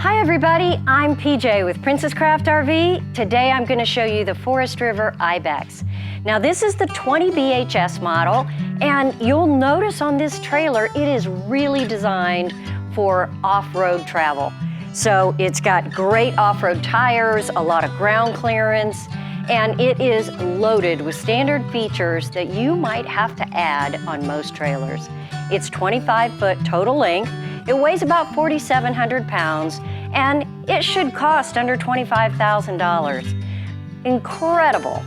Hi everybody, I'm PJ with Princess Craft RV. Today I'm going to show you the Forest River Ibex. Now this is the 20 BHS model, and you'll notice on this trailer it is really designed for off-road travel. So it's got great off-road tires, a lot of ground clearance, and it is loaded with standard features that you might have to add on most trailers. It's 25-foot total length. It weighs about 4,700 pounds, and it should cost under $25,000. Incredible.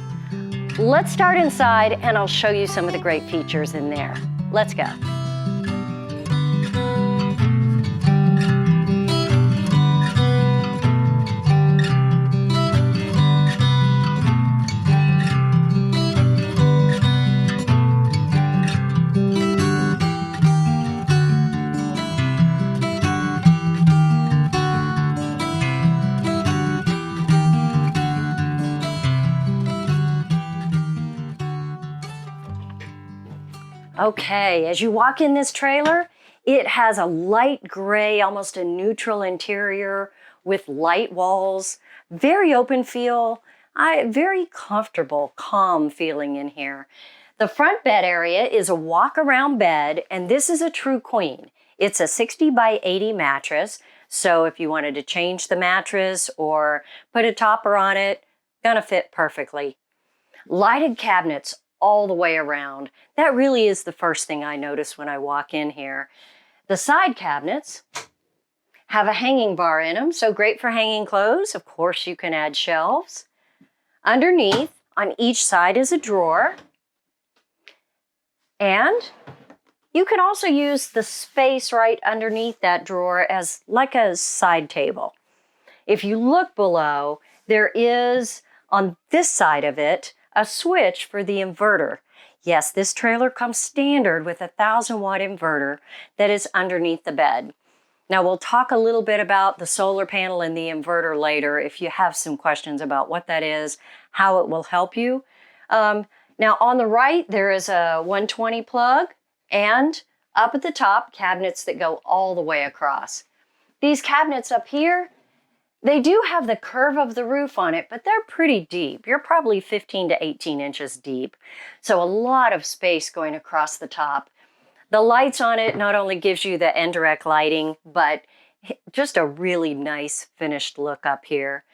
Let's start inside, and I'll show you some of the great features in there. Let's go. Okay, as you walk in this trailer, it has a light gray, almost a neutral interior with light walls, very open feel, very comfortable, calm feeling in here. The front bed area is a walk-around bed, and this is a true queen. It's a 60 by 80 mattress, so if you wanted to change the mattress or put a topper on it, gonna fit perfectly. Lighted cabinets all the way around. That really is the first thing I notice when I walk in here. The side cabinets have a hanging bar in them, so great for hanging clothes. Of course, you can add shelves. Underneath, on each side is a drawer. And you can also use the space right underneath that drawer as like a side table. If you look below, there is, on this side of it, a switch for the inverter. Yes, this trailer comes standard with a 1,000-watt inverter that is underneath the bed. Now we'll talk a little bit about the solar panel and the inverter later if you have some questions about what that is, how it will help you. Now on the right, there is a 120 plug, and up at the top, cabinets that go all the way across. These cabinets up here, they do have the curve of the roof on it, but they're pretty deep. You're probably 15 to 18 inches deep. So a lot of space going across the top. The lights on it not only gives you the indirect lighting, but just a really nice finished look up here.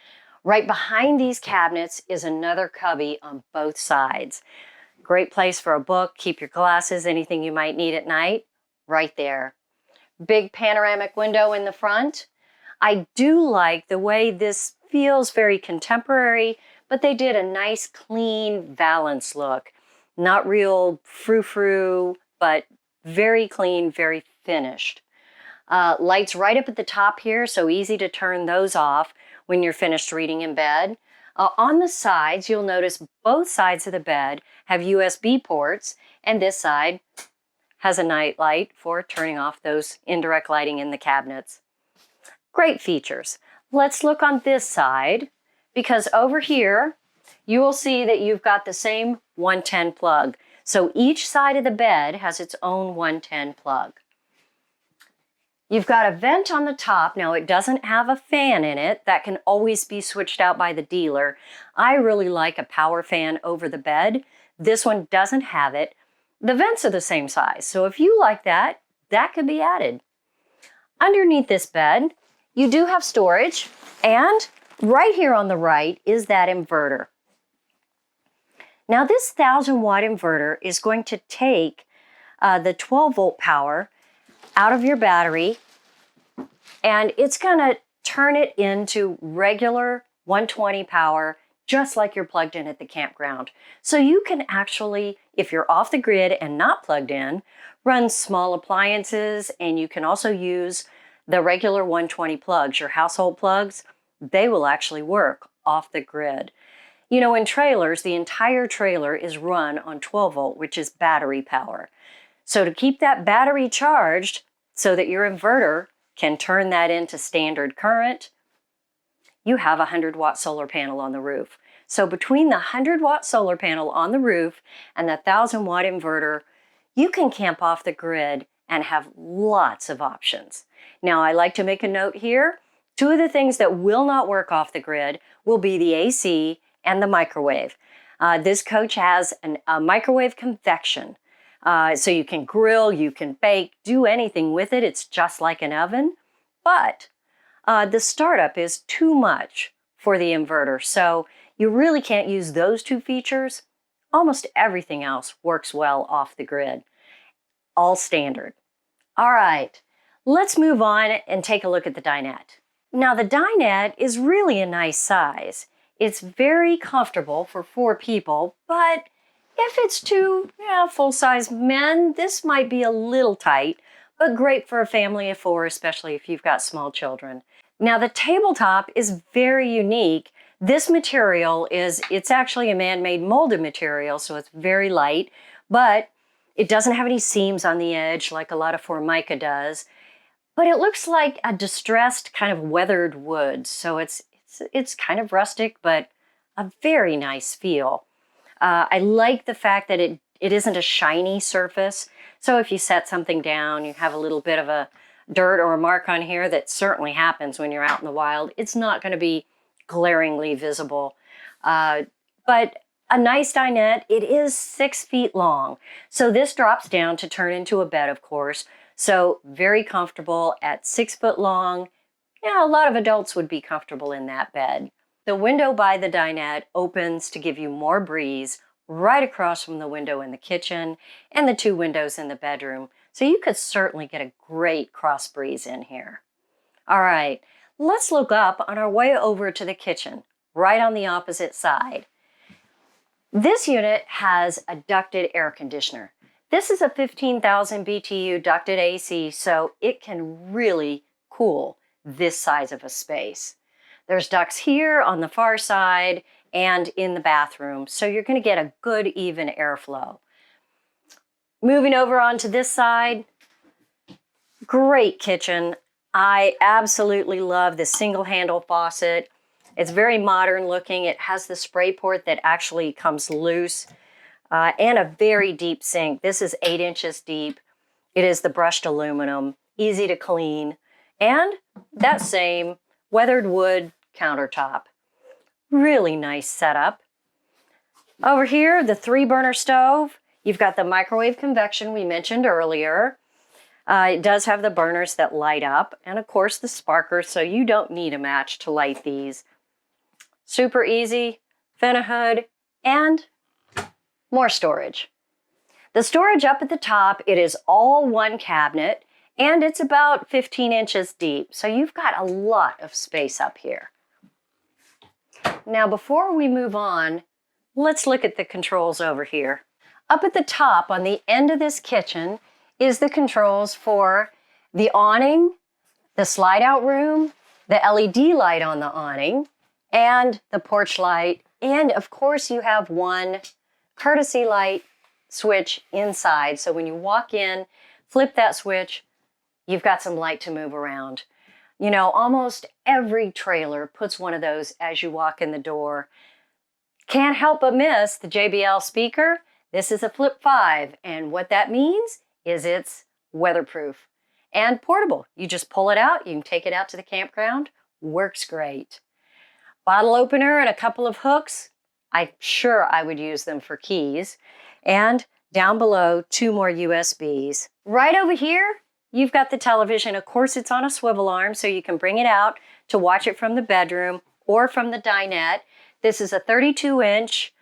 Right behind these cabinets is another cubby on both sides. Great place for a book, keep your glasses, anything you might need at night, right there. Big panoramic window in the front. I do like the way this feels very contemporary, but they did a nice, clean valance look. Not real frou-frou, but very clean, very finished. Lights right up at the top here, so easy to turn those off when you're finished reading in bed. On the sides, you'll notice both sides of the bed have USB ports, and this side has a night light for turning off those indirect lighting in the cabinets. Great features. Let's look on this side, because over here, you will see that you've got the same 110 plug. So each side of the bed has its own 110 plug. You've got a vent on the top. Now it doesn't have a fan in it. That can always be switched out by the dealer. I really like a power fan over the bed. This one doesn't have it. The vents are the same size, so if you like that, that could be added. Underneath this bed, you do have storage, and right here on the right is that inverter. Now this 1,000-watt inverter is going to take the 12-volt power out of your battery, and it's going to turn it into regular 120 power, just like you're plugged in at the campground. So you can actually, if you're off the grid and not plugged in, run small appliances, and you can also use the regular 120 plugs, your household plugs. They will actually work off the grid. You know, in trailers, the entire trailer is run on 12 volt, which is battery power. So to keep that battery charged so that your inverter can turn that into standard current, you have a 100-watt solar panel on the roof. So between the 100-watt solar panel on the roof and the 1,000-watt inverter, you can camp off the grid and have lots of options. Now, I like to make a note here. Two of the things that will not work off the grid will be the AC and the microwave. This coach has a microwave convection. So you can grill, you can bake, do anything with it. It's just like an oven. But the startup is too much for the inverter. So you really can't use those two features. Almost everything else works well off the grid. All standard. All right, let's move on and take a look at the dinette. Now the dinette is really a nice size. It's very comfortable for 4 people, but if it's 2 full-size men, this might be a little tight, but great for a family of 4, especially if you've got small children. Now the tabletop is very unique. This material it's actually a man-made molded material, so it's very light, but it doesn't have any seams on the edge like a lot of Formica does. But it looks like a distressed kind of weathered wood, so it's kind of rustic, but a very nice feel. I like the fact that it isn't a shiny surface, so if you set something down, you have a little bit of a dirt or a mark on here that certainly happens when you're out in the wild. It's not going to be glaringly visible, but a nice dinette. It is 6 feet long, so this drops down to turn into a bed, of course. So very comfortable at 6 foot long. Yeah, a lot of adults would be comfortable in that bed. The window by the dinette opens to give you more breeze right across from the window in the kitchen and the 2 windows in the bedroom. So you could certainly get a great cross breeze in here. All right, let's look up on our way over to the kitchen, right on the opposite side. This unit has a ducted air conditioner. This is a 15,000 BTU ducted AC, so it can really cool this size of a space. There's ducts here on the far side and in the bathroom, so you're going to get a good even airflow. Moving over onto this side, great kitchen. I absolutely love the single handle faucet. It's very modern looking. It has the spray port that actually comes loose. And a very deep sink. This is 8 inches deep. It is the brushed aluminum, easy to clean, and that same weathered wood countertop. Really nice setup. Over here, the 3-burner stove. You've got the microwave convection we mentioned earlier. It does have the burners that light up, and of course the sparkers, so you don't need a match to light these. Super easy, vent hood, and more storage. The storage up at the top, it is all one cabinet, and it's about 15 inches deep, so you've got a lot of space up here. Now, before we move on, let's look at the controls over here. Up at the top, on the end of this kitchen, is the controls for the awning, the slide-out room, the LED light on the awning, and the porch light, and of course you have one courtesy light switch inside. So when you walk in, flip that switch, you've got some light to move around. You know, almost every trailer puts one of those as you walk in the door. Can't help but miss the JBL speaker. This is a Flip 5, and what that means is it's weatherproof and portable. You just pull it out, you can take it out to the campground, works great. Bottle opener and a couple of hooks. I'm sure I would use them for keys. And down below, 2 more USBs. Right over here, you've got the television. Of course, it's on a swivel arm, so you can bring it out to watch it from the bedroom or from the dinette. This is a 32-inch,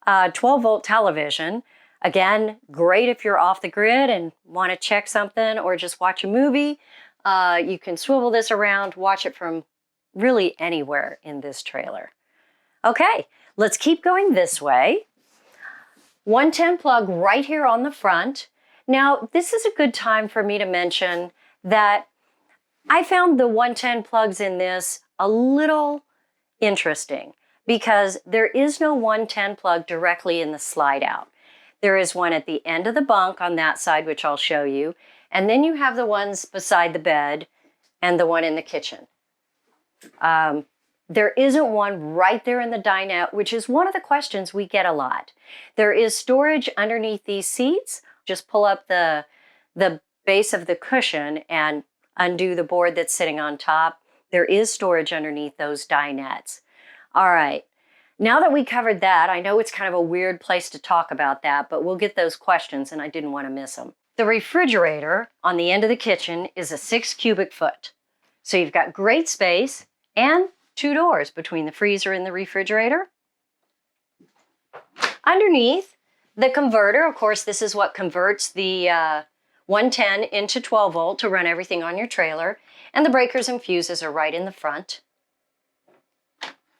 12-volt television. Again, great if you're off the grid and want to check something or just watch a movie. You can swivel this around, watch it from really anywhere in this trailer. Okay. Let's keep going this way. 110 plug right here on the front. Now, this is a good time for me to mention that I found the 110 plugs in this a little interesting because there is no 110 plug directly in the slide out. There is one at the end of the bunk on that side, which I'll show you, and then you have the ones beside the bed and the one in the kitchen. There isn't one right there in the dinette, which is one of the questions we get a lot. There is storage underneath these seats. Just pull up the base of the cushion and undo the board that's sitting on top. There is storage underneath those dinettes. All right. Now that we covered that, I know it's kind of a weird place to talk about that, but we'll get those questions and I didn't want to miss them. The refrigerator on the end of the kitchen is a 6 cubic foot. So you've got great space and 2 doors between the freezer and the refrigerator. Underneath, the converter, of course, this is what converts the 110 into 12 volt to run everything on your trailer. And the breakers and fuses are right in the front.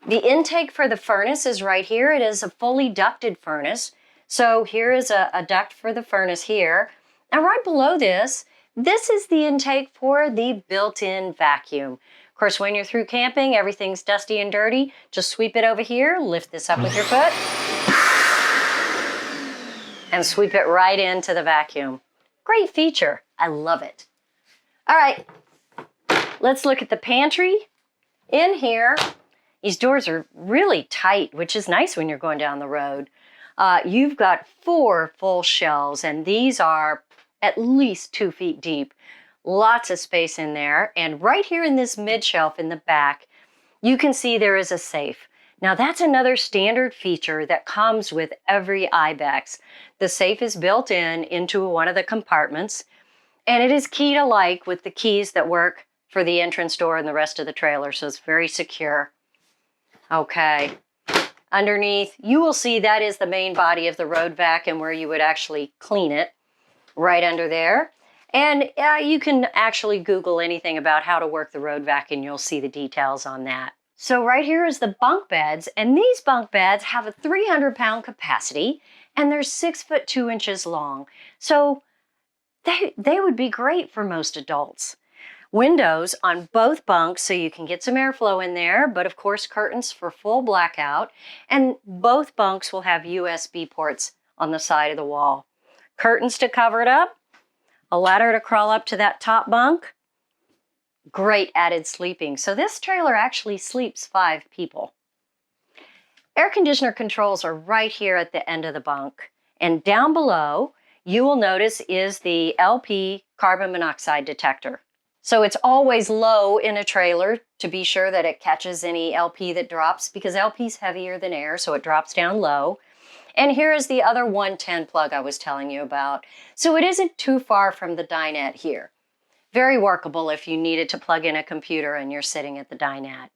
The intake for the furnace is right here. It is a fully ducted furnace. So here is a duct for the furnace here. And right below this, this is the intake for the built-in vacuum. Of course, when you're through camping, everything's dusty and dirty. Just sweep it over here, lift this up with your foot, and sweep it right into the vacuum. Great feature. I love it. All right, let's look at the pantry. In here, these doors are really tight, which is nice when you're going down the road. You've got 4 full shelves, and these are at least 2 feet deep. Lots of space in there. And right here in this mid shelf in the back, you can see there is a safe. Now that's another standard feature that comes with every Ibex. The safe is built into one of the compartments, and it is key to like with the keys that work for the entrance door and the rest of the trailer, so it's very secure. Okay, underneath, you will see that is the main body of the road vac and where you would actually clean it, right under there. And you can actually Google anything about how to work the road vac and you'll see the details on that. So right here is the bunk beds, and these bunk beds have a 300-pound capacity and they're 6 foot 2 inches long. So they would be great for most adults. Windows on both bunks so you can get some airflow in there, but of course curtains for full blackout. And both bunks will have USB ports on the side of the wall. Curtains to cover it up, a ladder to crawl up to that top bunk. Great added sleeping. So this trailer actually sleeps 5 people. Air conditioner controls are right here at the end of the bunk. And down below, you will notice is the LP carbon monoxide detector. So it's always low in a trailer to be sure that it catches any LP that drops, because LP is heavier than air, so it drops down low. And here is the other 110 plug I was telling you about. So it isn't too far from the dinette here. Very workable if you needed to plug in a computer and you're sitting at the dinette.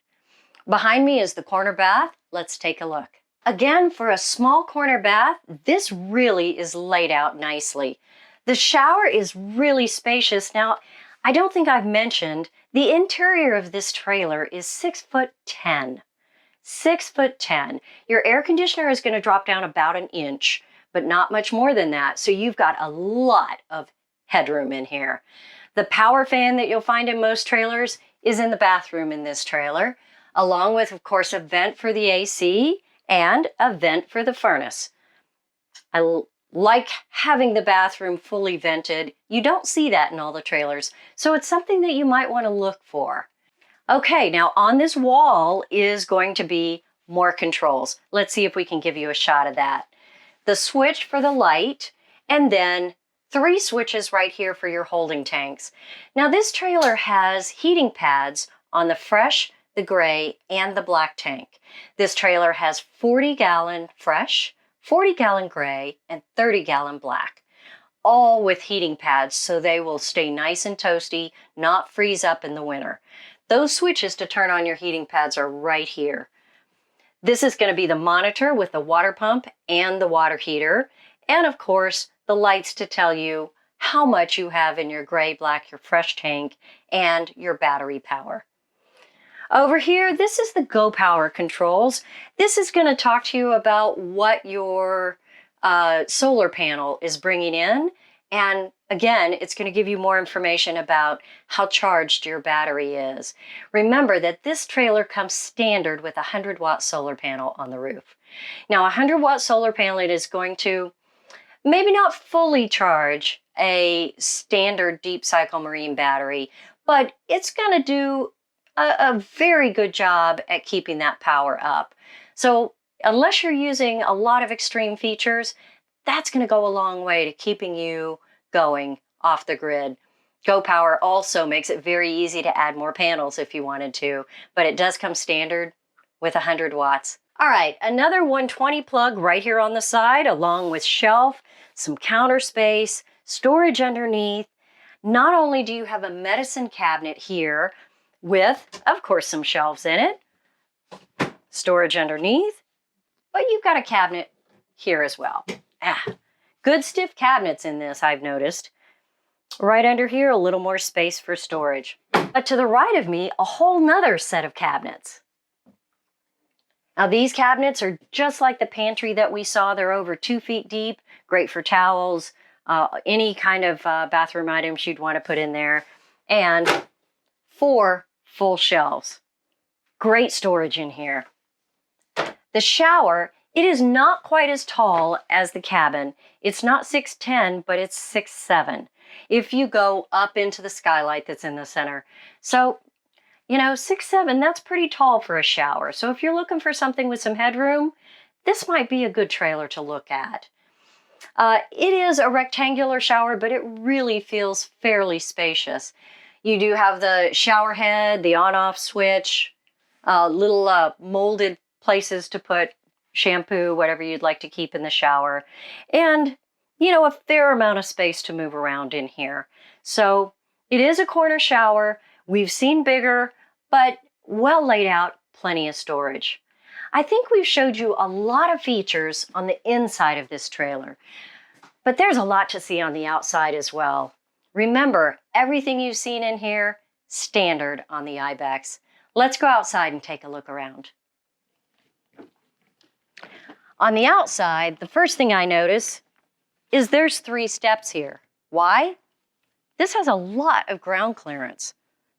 Behind me is the corner bath. Let's take a look. Again, for a small corner bath, this really is laid out nicely. The shower is really spacious. Now, I don't think I've mentioned, the interior of this trailer is 6 foot 10. 6 foot 10. Your air conditioner is going to drop down about an inch, but not much more than that. So you've got a lot of headroom in here. The power fan that you'll find in most trailers is in the bathroom in this trailer, along with, of course, a vent for the AC and a vent for the furnace. I like having the bathroom fully vented. You don't see that in all the trailers, so it's something that you might want to look for. Okay, now on this wall is going to be more controls. Let's see if we can give you a shot of that. The switch for the light, and then 3 switches right here for your holding tanks. Now this trailer has heating pads on the fresh, the gray, and the black tank. This trailer has 40-gallon fresh, 40-gallon gray, and 30-gallon black, all with heating pads so they will stay nice and toasty, not freeze up in the winter. Those switches to turn on your heating pads are right here. This is going to be the monitor with the water pump and the water heater, and of course, the lights to tell you how much you have in your gray, black, your fresh tank, and your battery power. Over here, this is the Go Power controls. This is going to talk to you about what your solar panel is bringing in. And again, it's going to give you more information about how charged your battery is. Remember that this trailer comes standard with a 100-watt solar panel on the roof. Now, a 100-watt solar panel, it is going to maybe not fully charge a standard deep cycle marine battery, but it's going to do a very good job at keeping that power up. So unless you're using a lot of extreme features, that's going to go a long way to keeping you going off the grid. Go-Power also makes it very easy to add more panels if you wanted to, but it does come standard with 100 watts. All right, another 120 plug right here on the side, along with shelf, some counter space, storage underneath. Not only do you have a medicine cabinet here with, of course, some shelves in it, storage underneath, but you've got a cabinet here as well. Good stiff cabinets in this, I've noticed. Right under here, a little more space for storage. But to the right of me, a whole nother set of cabinets. Now these cabinets are just like the pantry that we saw. They're over 2 feet deep, great for towels, any kind of bathroom items you'd want to put in there, and 4 full shelves. Great storage in here. The shower, it is not quite as tall as the cabin. It's not 6'10", but it's 6'7", if you go up into the skylight that's in the center. So, you know, 6'7", that's pretty tall for a shower. So if you're looking for something with some headroom, this might be a good trailer to look at. It is a rectangular shower, but it really feels fairly spacious. You do have the shower head, the on-off switch, little molded places to put shampoo, whatever you'd like to keep in the shower, and, you know, a fair amount of space to move around in here. So it is a corner shower. We've seen bigger, but well laid out, plenty of storage. I think we've showed you a lot of features on the inside of this trailer, but there's a lot to see on the outside as well. Remember, everything you've seen in here, standard on the Ibex. Let's go outside and take a look around. On the outside, the first thing I notice is there's 3 steps here. Why? This has a lot of ground clearance.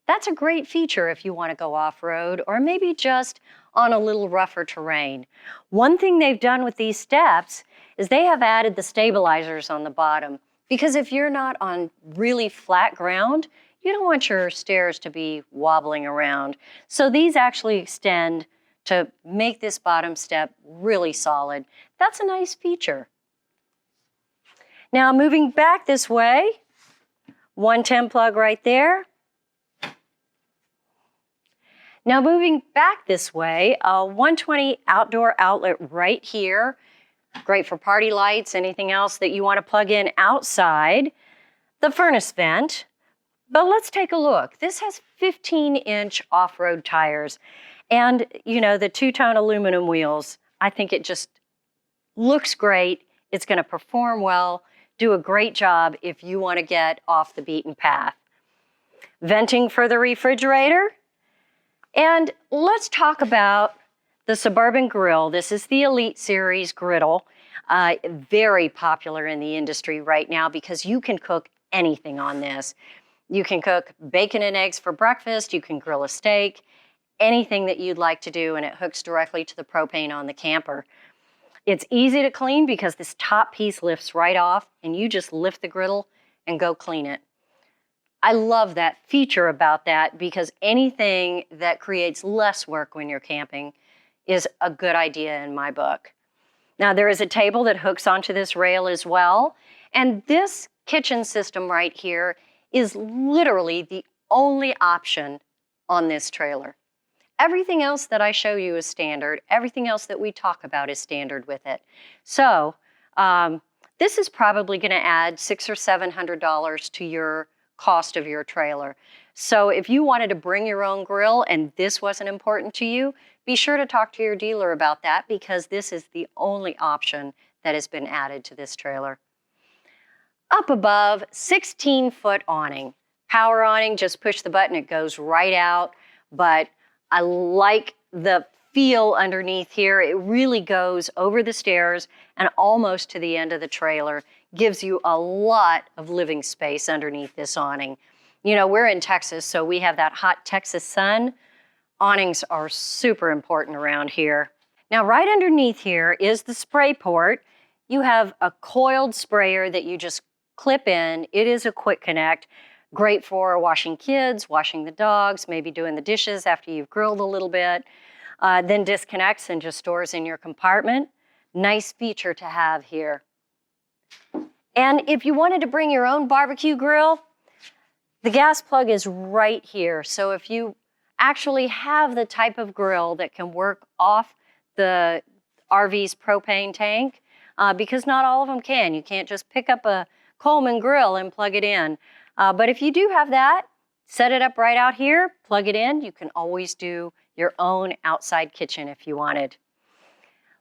That's a great feature if you want to go off-road or maybe just on a little rougher terrain. One thing they've done with these steps is they have added the stabilizers on the bottom, because if you're not on really flat ground, you don't want your stairs to be wobbling around. So these actually extend to make this bottom step really solid. That's a nice feature. Now moving back this way, 110 plug right there. Now moving back this way, a 120 outdoor outlet right here. Great for party lights, anything else that you want to plug in outside. The furnace vent. But let's take a look. This has 15-inch off-road tires. And, you know, the 2-tone aluminum wheels. I think it just looks great. It's going to perform well, do a great job if you want to get off the beaten path. Venting for the refrigerator. And let's talk about the Suburban Grill. This is the Elite Series griddle. Very popular in the industry right now because you can cook anything on this. You can cook bacon and eggs for breakfast. You can grill a steak. Anything that you'd like to do, and it hooks directly to the propane on the camper. It's easy to clean because this top piece lifts right off, and you just lift the griddle and go clean it. I love that feature about that because anything that creates less work when you're camping is a good idea in my book. Now there is a table that hooks onto this rail as well, and this kitchen system right here is literally the only option on this trailer. Everything else that I show you is standard. Everything else that we talk about is standard with it. So this is probably going to add $600 or $700 to your cost of your trailer. So if you wanted to bring your own grill and this wasn't important to you, be sure to talk to your dealer about that because this is the only option that has been added to this trailer. Up above, 16-foot awning. Power awning, just push the button, it goes right out. But I like the feel underneath here. It really goes over the stairs and almost to the end of the trailer. Gives you a lot of living space underneath this awning. You know, we're in Texas, so we have that hot Texas sun. Awnings are super important around here. Now, right underneath here is the spray port. You have a coiled sprayer that you just clip in. It is a quick connect. Great for washing kids, washing the dogs, maybe doing the dishes after you've grilled a little bit. Then disconnects and just stores in your compartment. Nice feature to have here. And if you wanted to bring your own barbecue grill, The gas plug is right here. So if you actually have the type of grill that can work off the RV's propane tank, because not all of them can. You can't just pick up a Coleman grill and plug it in. But if you do have that, set it up right out here, plug it in. You can always do your own outside kitchen if you wanted.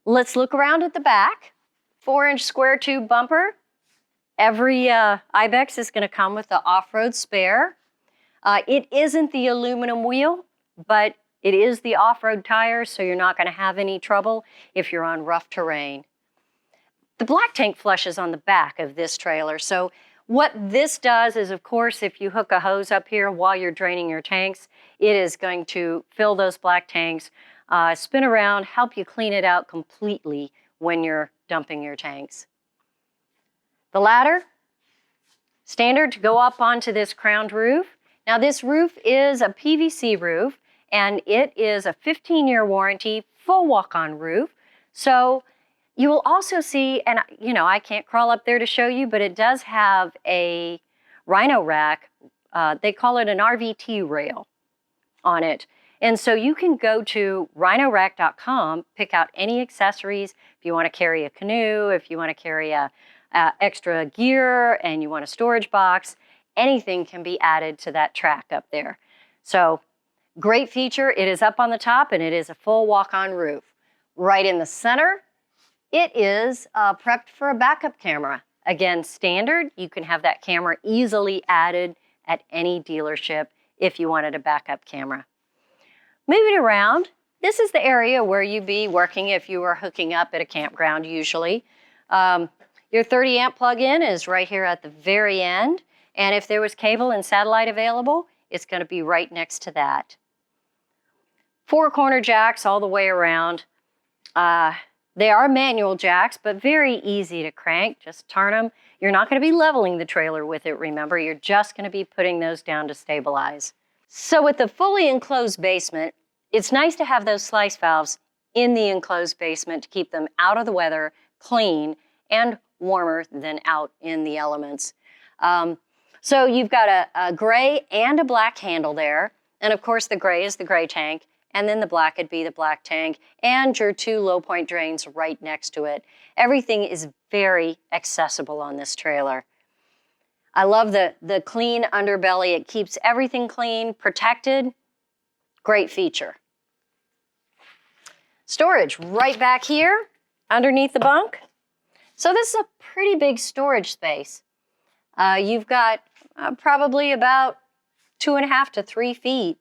Let's look around at the back. 4-inch square tube bumper. Every Ibex is going to come with the off-road spare. It isn't the aluminum wheel, but it is the off-road tires, so you're not going to have any trouble if you're on rough terrain. The black tank flushes on the back of this trailer. So what this does is, of course, if you hook a hose up here while you're draining your tanks, it is going to fill those black tanks, spin around, help you clean it out completely when you're dumping your tanks. The ladder, standard to go up onto this crowned roof. Now this roof is a PVC roof, and it is a 15-year warranty, full walk-on roof. So you will also see, and you know, I can't crawl up there to show you, but it does have a rhino rack. They call it an RVT rail on it. And so you can go to rhinorack.com, pick out any accessories. If you want to carry a canoe, if you want to carry a extra gear and you want a storage box, anything can be added to that track up there. So great feature. It is up on the top and it is a full walk-on roof. Right in the center, it is prepped for a backup camera. Again, standard. You can have that camera easily added at any dealership if you wanted a backup camera. Moving around, this is the area where you'd be working if you were hooking up at a campground usually. Your 30 amp plug-in is right here at the very end. And if there was cable and satellite available, it's going to be right next to that. 4 corner jacks all the way around. They are manual jacks, but very easy to crank. Just turn them. You're not going to be leveling the trailer with it, remember. You're just going to be putting those down to stabilize. So with the fully enclosed basement, it's nice to have those slice valves in the enclosed basement to keep them out of the weather, clean, and warmer than out in the elements. So you've got a gray and a black handle there. And of course the gray is the gray tank. And then the black would be the black tank. And your 2 low point drains right next to it. Everything is very accessible on this trailer. I love the clean underbelly. It keeps everything clean, protected. Great feature. Storage right back here underneath the bunk. So this is a pretty big storage space. You've got probably about 2.5 to 3 feet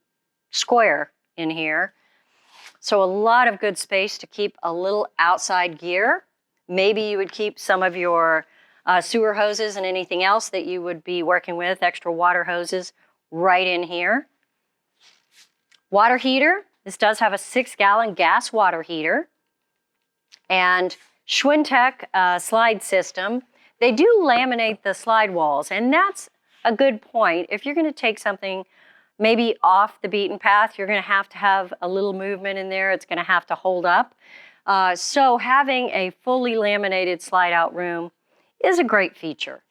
square in here. So a lot of good space to keep a little outside gear. Maybe you would keep some of your sewer hoses and anything else that you would be working with, extra water hoses right in here. Water heater. This does have a 6-gallon gas water heater. And Schwintek slide system. They do laminate the slide walls, and that's a good point. If you're going to take something maybe off the beaten path, you're going to have a little movement in there. It's going to have to hold up. So having a fully laminated slide-out room is a great feature.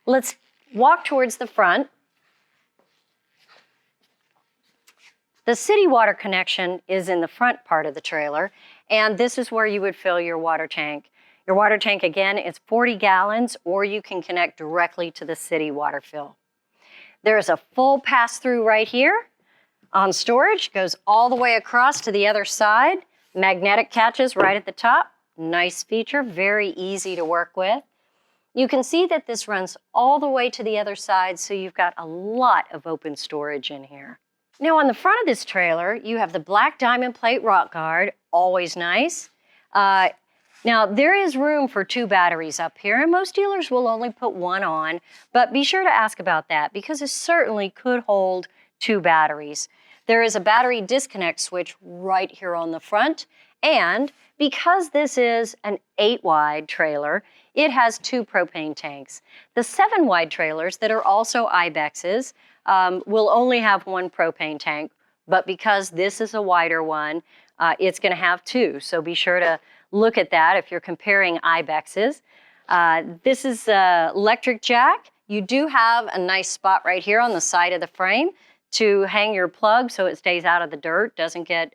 Let's walk towards the front. The city water connection is in the front part of the trailer, and this is where you would fill your water tank. Your water tank, again, is 40 gallons, or you can connect directly to the city water fill. There is a full pass-through right here on storage, goes all the way across to the other side. Magnetic catches right at the top. Nice feature, very easy to work with. You can see that this runs all the way to the other side, so you've got a lot of open storage in here. Now on the front of this trailer, you have the black diamond plate rock guard, always nice. Now there is room for 2 batteries up here, and most dealers will only put 1 on, but be sure to ask about that because it certainly could hold 2 batteries. There is a battery disconnect switch right here on the front, and because this is an 8-wide trailer, it has 2 propane tanks. The 7-wide trailers that are also Ibexes will only have 1 propane tank, but because this is a wider one, it's going to have 2. So be sure to look at that if you're comparing Ibexes. This is an electric jack. You do have a nice spot right here on the side of the frame to hang your plug so it stays out of the dirt, doesn't get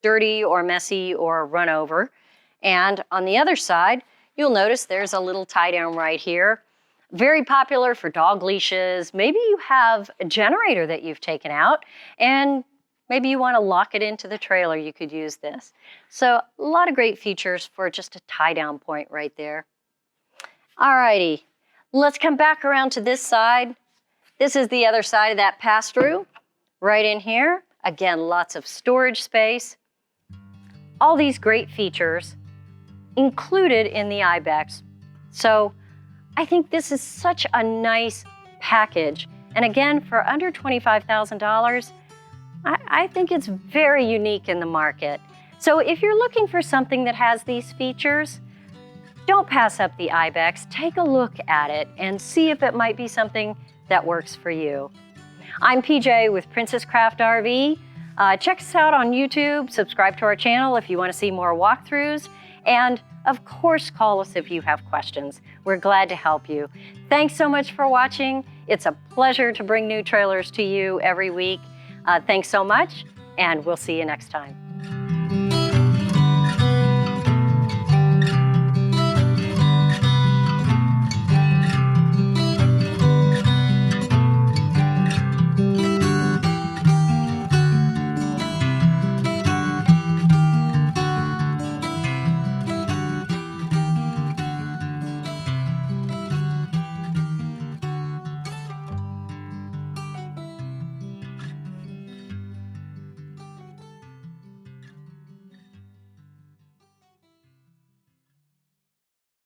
dirty or messy or run over. And on the other side, you'll notice there's a little tie down right here. Very popular for dog leashes. Maybe you have a generator that you've taken out and maybe you want to lock it into the trailer, you could use this. So a lot of great features for just a tie down point right there. Alrighty, let's come back around to this side. This is the other side of that pass-through, right in here. Again, lots of storage space. All these great features included in the Ibex. So I think this is such a nice package. And again, for under $25,000, I think it's very unique in the market. So if you're looking for something that has these features, don't pass up the Ibex. Take a look at it and see if it might be something that works for you. I'm PJ with Princess Craft RV. Check us out on YouTube, subscribe to our channel if you want to see more walkthroughs, and of course call us if you have questions. We're glad to help you. Thanks so much for watching. It's a pleasure to bring new trailers to you every week. Thanks so much, and we'll see you next time.